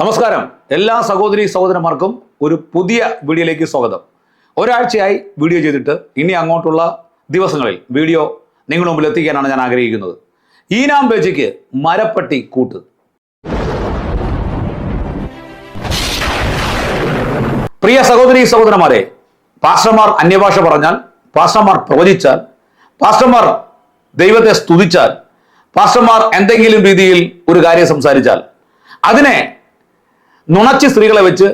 നമസ്കാരം. എല്ലാ സഹോദരി സഹോദരന്മാർക്കും ഒരു പുതിയ വീഡിയോയിലേക്ക് സ്വാഗതം. ഒരാഴ്ചയായി വീഡിയോ ചെയ്തിട്ട് ഇനി അങ്ങോട്ടുള്ള ദിവസങ്ങളിൽ വീഡിയോ നിങ്ങളുടെ മുമ്പിൽ എത്തിക്കാനാണ് ഞാൻ ആഗ്രഹിക്കുന്നത്. ഈനാം പേജിക്ക് മരപ്പട്ടി കൂട്ട്. പ്രിയ സഹോദരി സഹോദരന്മാരെ, പാസ്റ്റർമാർ അന്യഭാഷ പറഞ്ഞാൽ, പാസ്റ്റർമാർ പ്രവചിച്ചാൽ, പാസ്റ്റർമാർ ദൈവത്തെ സ്തുതിച്ചാൽ, പാസ്റ്റർമാർ എന്തെങ്കിലും രീതിയിൽ ഒരു കാര്യം സംസാരിച്ചാൽ അതിനെ നുണച്ചി സ്ത്രീകളെ വെച്ച്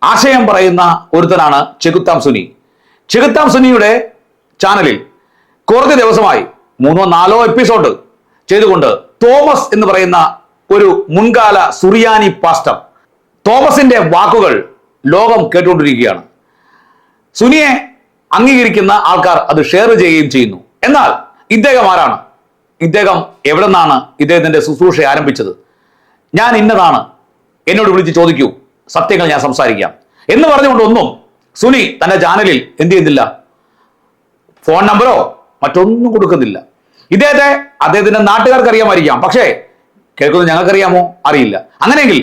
ആശയം പറയുന്ന ഒരുത്തനാണ് ചെകുത്താം സുനി. ചെകുത്താം സുനിയുടെ ചാനലിൽ കുറച്ച് ദിവസമായി 3-4 എപ്പിസോഡ് ചെയ്തുകൊണ്ട് തോമസ് എന്ന് പറയുന്ന ഒരു മുൻകാല സുറിയാനി പാസ്റ്റർ, തോമസിന്റെ വാക്കുകൾ ലോകം കേട്ടുകൊണ്ടിരിക്കുകയാണ്. സുനിയെ അംഗീകരിക്കുന്ന ആൾക്കാർ അത് ഷെയർ ചെയ്യുകയും ചെയ്യുന്നു. എന്നാൽ ഇദ്ദേഹം ആരാണ്? ഇദ്ദേഹം എവിടെ നിന്നാണ് ഇദ്ദേഹത്തിന്റെ ശുശ്രൂഷ ആരംഭിച്ചത്? ഞാൻ ഇന്നതാണ്, എന്നോട് വിളിച്ച് ചോദിക്കൂ, സത്യങ്ങൾ ഞാൻ സംസാരിക്കാം എന്ന് പറഞ്ഞുകൊണ്ടൊന്നും സുനി തന്റെ ചാനലിൽ എന്ത് ചെയ്യുന്നില്ല, ഫോൺ നമ്പറോ മറ്റൊന്നും കൊടുക്കുന്നില്ല. അദ്ദേഹത്തിന്റെ നാട്ടുകാർക്ക് അറിയാമായിരിക്കാം, പക്ഷേ കേൾക്കുന്നത് ഞങ്ങൾക്കറിയാമോ? അറിയില്ല. അങ്ങനെയെങ്കിൽ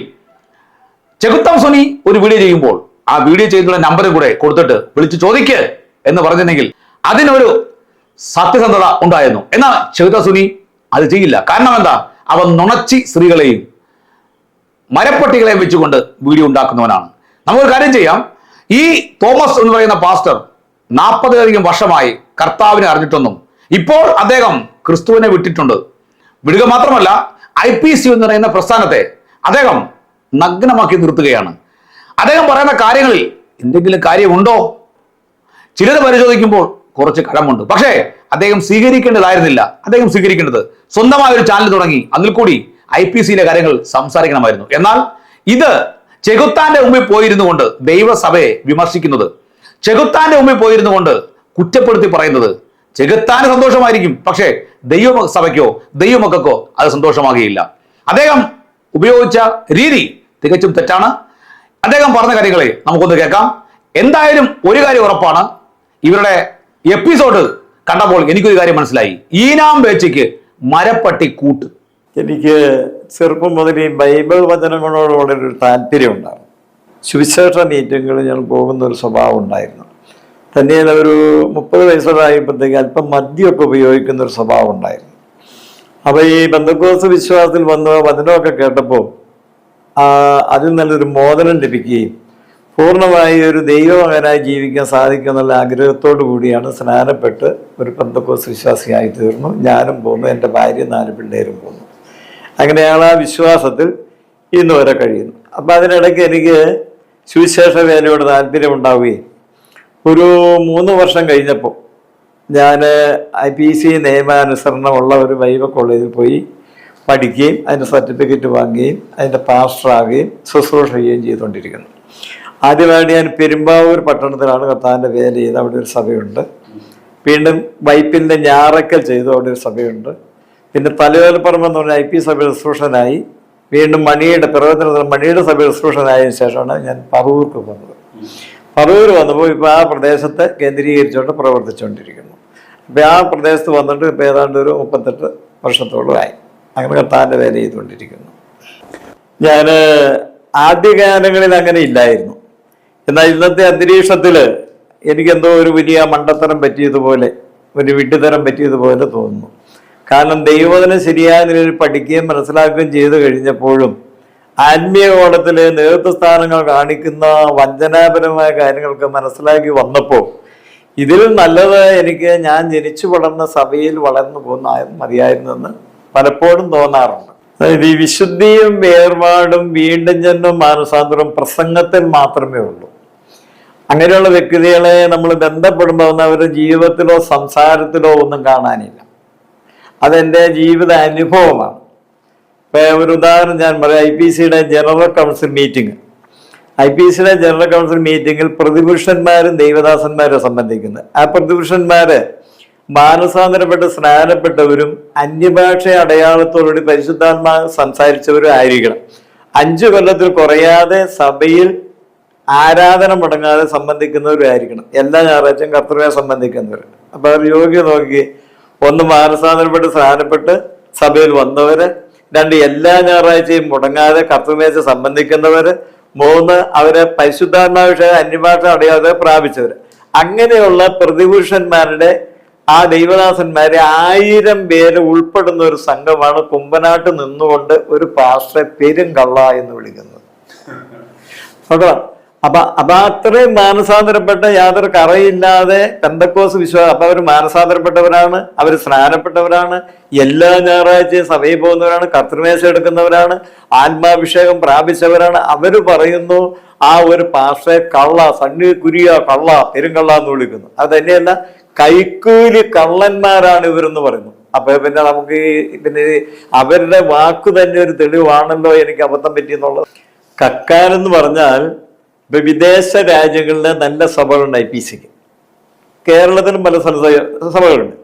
ചെകുത്താം സുനി ഒരു വീഡിയോ ചെയ്യുമ്പോൾ ആ വീഡിയോ ചെയ്യുന്ന നമ്പറും കൂടെ കൊടുത്തിട്ട് വിളിച്ച് ചോദിക്ക് എന്ന് പറഞ്ഞിട്ടുണ്ടെങ്കിൽ അതിനൊരു സത്യസന്ധത ഉണ്ടായിരുന്നു. എന്നാൽ ചെകുത്താം സുനി അത് ചെയ്യില്ല. കാരണം എന്താ? അവൻ നുണച്ചി സ്ത്രീകളെയും മരപ്പട്ടികളെയും വെച്ചുകൊണ്ട് വീഡിയോ ഉണ്ടാക്കുന്നവനാണ്. നമുക്കൊരു കാര്യം ചെയ്യാം. ഈ തോമസ് എന്ന് പറയുന്ന പാസ്റ്റർ 40-ലധികം വർഷമായി കർത്താവിനെ അറിഞ്ഞിട്ടൊന്നും ഇപ്പോൾ അദ്ദേഹം ക്രിസ്തുവിനെ വിട്ടിട്ടുണ്ട്. വിടുക മാത്രമല്ല, IPC എന്ന് പറയുന്ന പ്രസ്ഥാനത്തെ അദ്ദേഹം നഗ്നമാക്കി നിർത്തുകയാണ്. അദ്ദേഹം പറയുന്ന കാര്യങ്ങളിൽ എന്തെങ്കിലും കാര്യമുണ്ടോ? ചിലത് പരിശോധിക്കുമ്പോൾ കുറച്ച് കടമുണ്ട്. പക്ഷേ അദ്ദേഹം സ്വീകരിക്കേണ്ടതായിരുന്നില്ല. അദ്ദേഹം സ്വീകരിക്കേണ്ടത് സ്വന്തമായ ഒരു ചാനൽ തുടങ്ങി അതിൽ കൂടി IPCയിലെ കാര്യങ്ങൾ സംസാരിക്കണമായിരുന്നു. എന്നാൽ ഇത് ചെകുത്താന്റെ മുമ്പിൽ പോയിരുന്നു കൊണ്ട് ദൈവസഭയെ വിമർശിക്കുന്നത്, ചെകുത്താന്റെ മുമ്പിൽ പോയിരുന്നു കൊണ്ട് കുറ്റപ്പെടുത്തി പറയുന്നത് ചെകുത്താന് സന്തോഷമായിരിക്കും, പക്ഷേ ദൈവസഭയ്ക്കോ ദൈവമക്കൾക്കോ അത് സന്തോഷമാകുകയില്ല. അദ്ദേഹം ഉപയോഗിച്ച രീതി തികച്ചും തെറ്റാണ്. അദ്ദേഹം പറഞ്ഞ കാര്യങ്ങളെ നമുക്കൊന്ന് കേൾക്കാം. എന്തായാലും ഒരു കാര്യം ഉറപ്പാണ്, ഇവരുടെ എപ്പിസോഡ് കണ്ടപ്പോൾ എനിക്കൊരു കാര്യം മനസ്സിലായി. ഈനാം പേച്ചയ്ക്ക് മരപ്പട്ടി കൂട്ട്. എനിക്ക് ചെറുപ്പം മുതൽ ഈ ബൈബിൾ വചനങ്ങളോട് വളരെ ഒരു താല്പര്യമുണ്ടായിരുന്നു. സുവിശേഷ മീറ്റിങ്ങുകളിൽ ഞാൻ പോകുന്ന ഒരു സ്വഭാവം ഉണ്ടായിരുന്നു. തന്നെ ഒരു 30 വയസ്സോടായപ്പോഴത്തേക്ക് അല്പം മദ്യമൊക്കെ ഉപയോഗിക്കുന്ന ഒരു സ്വഭാവം ഉണ്ടായിരുന്നു. അപ്പോൾ ഈ പെന്തക്കോസ്ത് വിശ്വാസത്തിൽ വന്ന് വചനമൊക്കെ കേട്ടപ്പോൾ അതിൽ നല്ലൊരു മോചനം ലഭിക്കുകയും പൂർണ്ണമായി ഒരു ദൈവമകനായി ജീവിക്കാൻ സാധിക്കുക എന്നുള്ള ആഗ്രഹത്തോടു കൂടിയാണ് സ്നാനപ്പെട്ട് ഒരു പെന്തക്കോസ്ത് വിശ്വാസിയായി തീർന്നു. ഞാനും പോന്നു, എൻ്റെ ഭാര്യ 4 പിള്ളേരും പോന്നു. അങ്ങനെ അയാൾ ആ വിശ്വാസത്തിൽ ഇന്ന് വരെ കഴിയുന്നു. അപ്പം അതിനിടയ്ക്ക് എനിക്ക് സുവിശേഷ വേലയോട് താല്പര്യമുണ്ടാവുകയും ഒരു 3 വർഷം കഴിഞ്ഞപ്പോൾ ഞാൻ IPC നിയമാനുസരണമുള്ള ഒരു ബൈബിൾ കോളേജിൽ പോയി പഠിക്കുകയും അതിൻ്റെ സർട്ടിഫിക്കറ്റ് വാങ്ങുകയും അതിൻ്റെ പാസ്റ്ററാകുകയും ശുശ്രൂഷ ചെയ്യുകയും ചെയ്തുകൊണ്ടിരിക്കുന്നു. ആദ്യമായിട്ട് ഞാൻ പെരുമ്പാവൂർ പട്ടണത്തിലാണ് കർത്താവിൻ്റെ വേല ചെയ്ത്, അവിടെ ഒരു സഭയുണ്ട്. വീണ്ടും വൈപ്പിൻ്റെ ഞാറക്കൽ ചെയ്തു, അവിടെ ഒരു സഭയുണ്ട്. പിന്നെ തലയോലപ്പറമ്പ് എന്ന് പറഞ്ഞ IP സഭ ശുശ്രൂഷനായി. വീണ്ടും മണിയുടെ സഭ ശുശ്രൂഷനായതിനു ശേഷമാണ് ഞാൻ പറവൂർക്ക് വന്നത്. പറവൂർ വന്നപ്പോൾ ഇപ്പോൾ ആ പ്രദേശത്തെ കേന്ദ്രീകരിച്ചുകൊണ്ട് പ്രവർത്തിച്ചുകൊണ്ടിരിക്കുന്നു. അപ്പോൾ ആ പ്രദേശത്ത് വന്നിട്ട് ഇപ്പോൾ ഏതാണ്ട് ഒരു 38 വർഷത്തോളമായി അങ്ങനെ കർത്താവിൻ്റെ വേല ചെയ്തുകൊണ്ടിരിക്കുന്നു. ഞാൻ ആദ്യകാലങ്ങളിൽ അങ്ങനെ ഇല്ലായിരുന്നു. എന്നാൽ ഇന്നത്തെ അന്തരീക്ഷത്തിൽ എനിക്കെന്തോ ഒരു വലിയ മണ്ടത്തരം പറ്റിയതുപോലെ, ഒരു വിഡ്ഢിത്തരം പറ്റിയതുപോലെ തോന്നുന്നു. കാരണം ദൈവവചനം ശരിയായ നിലയിൽ പഠിക്കുകയും മനസ്സിലാക്കുകയും ചെയ്തു കഴിഞ്ഞപ്പോഴും ആത്മീയ കോണത്തിൽ നേതൃത്വസ്ഥാനങ്ങൾ കാണിക്കുന്ന വഞ്ചനാപരമായ കാര്യങ്ങളൊക്കെ മനസ്സിലാക്കി വന്നപ്പോൾ ഇതിൽ നല്ലത് എനിക്ക് ഞാൻ ജനിച്ചു വളർന്ന സഭയിൽ വളർന്നു പോകുന്ന മതിയായിരുന്നെന്ന് പലപ്പോഴും തോന്നാറുണ്ട്. അതായത് ഈ വിശുദ്ധിയും വേർപാടും വീണ്ടും ജന്മം മാനസാന്തരവും പ്രസംഗത്തിൽ മാത്രമേ ഉള്ളൂ. അങ്ങനെയുള്ള വ്യക്തികളെ നമ്മൾ ബന്ധപ്പെടുമ്പോൾ അവരുടെ ജീവിതത്തിലോ സംസാരത്തിലോ ഒന്നും കാണാനില്ല. അതെൻ്റെ ജീവിത അനുഭവമാണ്. ഇപ്പോൾ ഒരു ഉദാഹരണം ഞാൻ പറയാം. IPCയുടെ ജനറൽ കൗൺസിൽ മീറ്റിംഗ്, IPCയുടെ ജനറൽ കൗൺസിൽ മീറ്റിങ്ങിൽ പ്രതിപുരുഷന്മാരും ദൈവദാസന്മാരും സംബന്ധിക്കുന്നത്. ആ പ്രതിപുരുഷന്മാര് മാനസാന്തരപ്പെട്ട് സ്നാനപ്പെട്ടവരും അന്യഭാഷ അടയാളത്തോടുകൂടി പരിശുദ്ധാത്മാ സംസാരിച്ചവരും ആയിരിക്കണം. 5 കൊല്ലത്തിൽ കുറയാതെ സഭയിൽ ആരാധന മുടങ്ങാതെ സംബന്ധിക്കുന്നവരും ആയിരിക്കണം. എല്ലാ ഞായറാഴ്ചയും കർത്തൃവ്യം സംബന്ധിക്കുന്നവർ. അപ്പോൾ അവർ യോഗ്യത നോക്കി, ഒന്ന് മാനസാന്തരപ്പെട്ട് സ്നാനപ്പെട്ട് സഭയിൽ വന്നവര്, 2 എല്ലാ ഞായറാഴ്ചയും മുടങ്ങാതെ കർത്തൃമേശ സംബന്ധിക്കുന്നവർ, 3 അവരെ പരിശുദ്ധാത്മാവിഷയം അന്യഭാഷ അറിയാതെ പ്രാപിച്ചവർ. അങ്ങനെയുള്ള പ്രതിപുരുഷന്മാരുടെ ആ ദൈവദാസന്മാരെ 1000 പേര് ഉൾപ്പെടുന്ന ഒരു സംഘമാണ് കുമ്പനാട്ട് നിന്നുകൊണ്ട് ഒരു പാസ്റ്ററെ പെരുങ്കള്ള എന്ന് വിളിക്കുന്നത്. അപ്പൊ അത്രയും മാനസാന്തരപ്പെട്ട, യാതൊരു കറയില്ലാതെ പെന്തക്കോസ് വിശ്വാസം. അപ്പൊ അവർ മാനസാന്തരപ്പെട്ടവരാണ്, അവർ സ്നാനപ്പെട്ടവരാണ്, എല്ലാ ഞായറാഴ്ചയും സഭയിൽ പോകുന്നവരാണ്, കർത്തൃമേശ എടുക്കുന്നവരാണ്, ആത്മാഭിഷേകം പ്രാപിച്ചവരാണ്. അവര് പറയുന്നു ആ ഒരു പാസ്റ്ററെ കള്ള, സണ്ണി കുരിയ കള്ള, പെരുങ്കള്ള എന്ന് വിളിക്കുന്നു. അത് തന്നെയല്ല, കൈക്കൂലി കള്ളന്മാരാണ് ഇവരെന്ന് പറയുന്നു. അപ്പൊ പിന്നെ നമുക്ക് പിന്നെ അവരുടെ വാക്കു തന്നെ ഒരു തെളിവാണല്ലോ എനിക്ക് അബദ്ധം പറ്റിയെന്നുള്ളത്. കക്കാനെന്ന് പറഞ്ഞാൽ ഇപ്പൊ വിദേശ രാജ്യങ്ങളിലെ നല്ല സഭകളുണ്ട്. IPCക്ക് കേരളത്തിലും പല സഭകളുണ്ട്.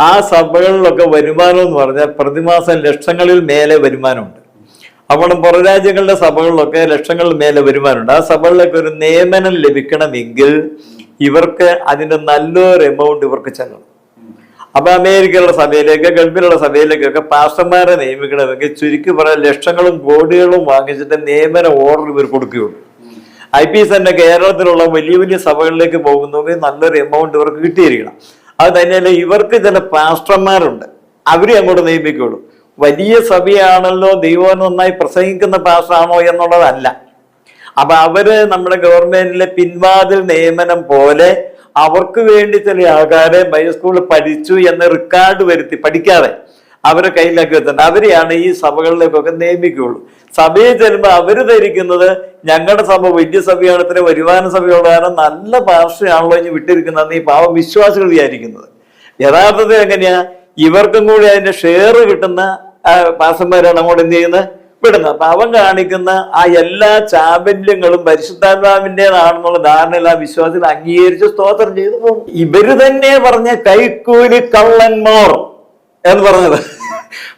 ആ സഭകളിലൊക്കെ വരുമാനം എന്ന് പറഞ്ഞാൽ പ്രതിമാസം ലക്ഷങ്ങളിൽ മേലെ വരുമാനമുണ്ട്. അപ്പോൾ പുറം രാജ്യങ്ങളുടെ സഭകളിലൊക്കെ ലക്ഷങ്ങളിൽ മേലെ വരുമാനമുണ്ട്. ആ സഭകളിലൊക്കെ ഒരു നിയമനം ലഭിക്കണമെങ്കിൽ ഇവർക്ക് അതിന്റെ നല്ലൊരു എമൗണ്ട് ഇവർക്ക് ചെല്ലണം. അപ്പൊ അമേരിക്കയിലുള്ള സഭയിലേക്ക്, ഗൾഫിലുള്ള സഭയിലേക്കൊക്കെ പാസ്റ്റർമാരെ നിയമിക്കണമെങ്കിൽ ചുരുക്കി പറയാൻ ലക്ഷങ്ങളും കോടികളും വാങ്ങിച്ചിട്ട് നിയമന ഓർഡർ ഇവർ കൊടുക്കുകയുള്ളൂ. IPC തന്നെ കേരളത്തിലുള്ള വലിയ വലിയ സഭകളിലേക്ക് പോകുന്നെങ്കിൽ നല്ലൊരു എമൗണ്ട് ഇവർക്ക് കിട്ടിയിരിക്കണം. അത് തന്നെയല്ല, ഇവർക്ക് ചില പാസ്റ്റർമാരുണ്ട്, അവരെ അങ്ങോട്ട് നിയമിക്കുകയുള്ളൂ. വലിയ സഭയാണല്ലോ, ദൈവം നന്നായി പ്രസംഗിക്കുന്ന പാസ്റ്ററാണോ എന്നുള്ളതല്ല. അപ്പൊ അവര് നമ്മുടെ ഗവൺമെന്റിലെ പിൻവാതിൽ നിയമനം പോലെ അവർക്ക് വേണ്ടി ചില ആൾക്കാരെ ബൈസ്കൂളിൽ പഠിച്ചു എന്ന് റെക്കോർഡ് വരുത്തി പഠിക്കാതെ അവരെ കയ്യിലാക്കി വെച്ചിട്ടുണ്ട്. അവരെയാണ് ഈ സഭകളിലേക്കൊക്കെ നിയമിക്കുകയുള്ളൂ. സഭയിൽ ചെല്ലുമ്പോൾ അവര് ധരിക്കുന്നത് ഞങ്ങളുടെ സഭ വലിയ സഭയാണ്, ഇത്ര വരുമാന സഭയുള്ള കാരണം നല്ല പാർശ്വയാണല്ലോ ഇനി വിട്ടിരിക്കുന്നതെന്ന് ഈ പാവ വിശ്വാസികൾ വിചാരിക്കുന്നത്. യഥാർത്ഥത്തിൽ എങ്ങനെയാ, ഇവർക്കും കൂടി അതിന്റെ ഷെയർ കിട്ടുന്ന പാസ്റ്റർമാരാണ് അങ്ങോട്ട് എന്ത് ചെയ്യുന്നത്, വിടുന്നത്. അപ്പൊ അവൻ കാണിക്കുന്ന ആ എല്ലാ ചാബല്യങ്ങളും പരിശുദ്ധാത്മാവിൻ്റെതാണെന്നുള്ള ധാരണയിൽ ആ വിശ്വാസത്തിൽ അംഗീകരിച്ച് സ്തോത്രം ചെയ്തു പോകും. ഇവര് തന്നെ പറഞ്ഞ കൈക്കൂലി കള്ളന്മാർ എന്ന് പറഞ്ഞത്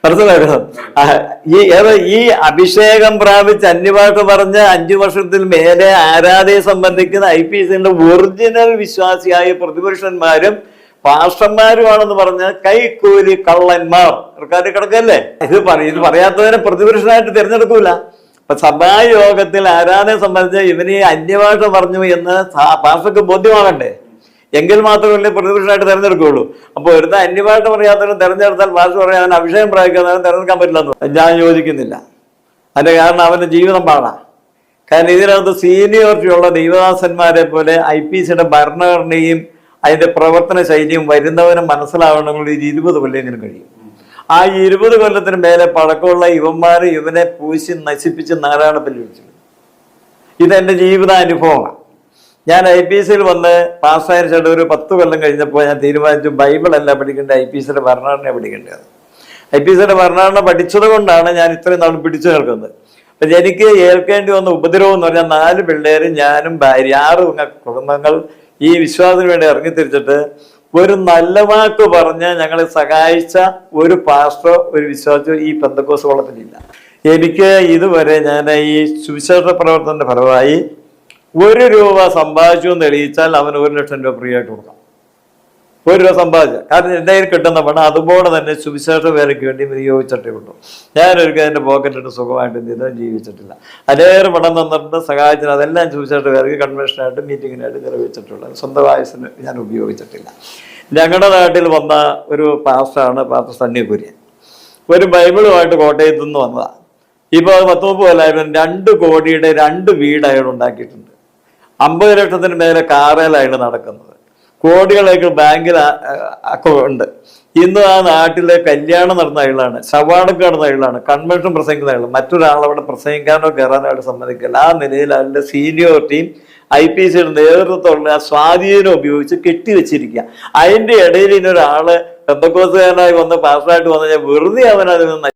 മനസ്സിലാക്കണം. ഈ അഭിഷേകം പ്രാപിച്ച് അന്യഭാഷ പറഞ്ഞ് 5 വർഷത്തിൽ മേലെ ആരാധനയെ സംബന്ധിക്കുന്ന IPCന്റെ ഒറിജിനൽ വിശ്വാസിയായ പ്രതിപുരുഷന്മാരും പാസ്റ്റർമാരുമാണെന്ന് പറഞ്ഞ കൈക്കൂലി കള്ളന്മാർ സർക്കാർ കിടക്കല്ലേ. ഇത് പറയാത്തവരെ പ്രതിപുരുഷനായിട്ട് തിരഞ്ഞെടുക്കൂല. അപ്പൊ സഭായോഗത്തിൽ ആരാധനയെ സംബന്ധിച്ച് ഇവന് അന്യഭാഷ പറഞ്ഞു എന്ന് പാസ്റ്റർക്ക് ബോധ്യമാകണ്ടേ, എങ്കിൽ മാത്രമല്ലേ പ്രതിപുരുഷനായിട്ട് തിരഞ്ഞെടുക്കുകയുള്ളൂ. അപ്പൊ ഒരുത്ത അന്യഭാഷ പറയാത്തവരും തെരഞ്ഞെടുത്താൽ പാസ്റ്റർ പറയാൻ അവൻ അഭിഷേകം പ്രാപിക്കാത്തവരും തിരഞ്ഞെടുക്കാൻ പറ്റില്ലെന്ന് ഞാൻ യോജിക്കുന്നില്ല. അതിന്റെ കാരണം അവന്റെ ജീവിതം പാടാം. കാരണം ഇതിനകത്ത് സീനിയോറിറ്റി ഉള്ള ദൈവദാസന്മാരെ പോലെ IPCയുടെ ഭരണഘടനയും അതിന്റെ പ്രവർത്തന ശൈലിയും വരുന്നവന് മനസ്സിലാവണമെങ്കിൽ 20 കൊല്ലമെങ്കിലും കഴിയും. ആ 20 കൊല്ലത്തിന് മേലെ പഴക്കമുള്ള ഇവന്മാര് ഇവനെ പൂശി നശിപ്പിച്ച് നാരായണപ്പല്ലി വിളിച്ചു. ഇതെന്റെ ജീവിതാനുഭവമാണ്. ഞാൻ IPCയിൽ വന്ന് പാസ്സായതിനു ശേഷം ഒരു 10 കൊല്ലം കഴിഞ്ഞപ്പോൾ ഞാൻ തീരുമാനിച്ചു ബൈബിൾ അല്ല പഠിക്കേണ്ടത്, IPCയുടെ ഭരണഘടന പഠിക്കേണ്ടത്. IPCയുടെ ഭരണഘടന പഠിച്ചത് കൊണ്ടാണ് ഞാൻ ഇത്രയും നാൾ പിടിച്ചു നിൽക്കുന്നത്. അപ്പൊ എനിക്ക് ഏൽക്കേണ്ടി വന്ന ഉപദ്രവം എന്ന് പറഞ്ഞാൽ 4 പിള്ളേരും ഞാനും ഭാര്യ 6 കുടുംബങ്ങൾ ഈ വിശ്വാസത്തിന് വേണ്ടി ഇറങ്ങിത്തിരിച്ചിട്ട് ഒരു നല്ല വാക്ക് പറഞ്ഞ് ഞങ്ങളെ സഹായിച്ച ഒരു പാസ്റ്ററോ ഒരു വിശ്വാസോ ഈ പെന്തക്കോസ് വള്ളത്തിലില്ല. എനിക്ക് ഇതുവരെ ഞാൻ ഈ സുവിശേഷ പ്രവർത്തനത്തിന്റെ ഫലമായി 1 രൂപ സമ്പാദിച്ചു എന്ന് തെളിയിച്ചാൽ അവന് 1 ലക്ഷം രൂപ ഫ്രീ ആയിട്ട് കൊടുക്കാം. 1 രൂപ സമ്പാദിച്ച കാരണം എൻ്റെ കയ്യിൽ കിട്ടുന്ന പണം അതുപോലെ തന്നെ സുവിശേഷ വേലയ്ക്ക് വേണ്ടി വിനിയോഗിച്ചിട്ടേ ഉള്ളൂ. ഞാനൊരിക്കൽ എൻ്റെ പോക്കറ്റിട്ട് സുഖമായിട്ട് എന്ത് ചെയ്താൽ ജീവിച്ചിട്ടില്ല. അതേറെ പണം തന്നിട്ട് സഹായിച്ചത് അതെല്ലാം സുവിശേഷ വേലയ്ക്ക് കൺവെൻഷനായിട്ട് മീറ്റിങ്ങിനായിട്ട് നിർവഹിച്ചിട്ടുള്ളത്. സ്വന്തം ആയുസിന് ഞാൻ ഉപയോഗിച്ചിട്ടില്ല. ഞങ്ങളുടെ നാട്ടിൽ വന്ന ഒരു പാസ്റ്ററാണ് പാസ്റ്റർ സണ്ണി കുര്യൻ. ഒരു ബൈബിളുമായിട്ട് കോട്ടയത്തു നിന്ന് വന്നതാണ്. ഇപ്പോൾ 10-30 കൊല്ലമായിരുന്നു 2 കോടിയുടെ 2 വീട് അയാൾ ഉണ്ടാക്കിയിട്ടുണ്ട്. 50 ലക്ഷത്തിന് മേലെ കാറേലയാൾ നടക്കുന്നത്. കോടികളൊക്കെ ബാങ്കിൽ ഉണ്ട്. ഇന്ന് ആ നാട്ടിലെ കല്യാണം നടന്ന അയാളാണ്, ശവാടൊക്കെ നടന്ന അയാളാണ്, കൺവെൻഷൻ പ്രസംഗിക്കുന്ന അയാൾ. മറ്റൊരാളവിടെ പ്രസംഗിക്കാനോ കയറാനോ അയാൾ സമ്മതിക്കില്ല. ആ നിലയിൽ അതിൻ്റെ സീനിയോറിറ്റിയും IPCയുടെ നേതൃത്വമുള്ള ആ സ്വാധീനം ഉപയോഗിച്ച് കെട്ടിവെച്ചിരിക്കുക. അതിൻ്റെ ഇടയിൽ ഇനൊരാള് പെന്തക്കോസുകാരനായി വന്ന് പാസ്റ്ററായിട്ട് വന്നു കഴിഞ്ഞാൽ വെറുതെ അവനതിൽ നിന്ന്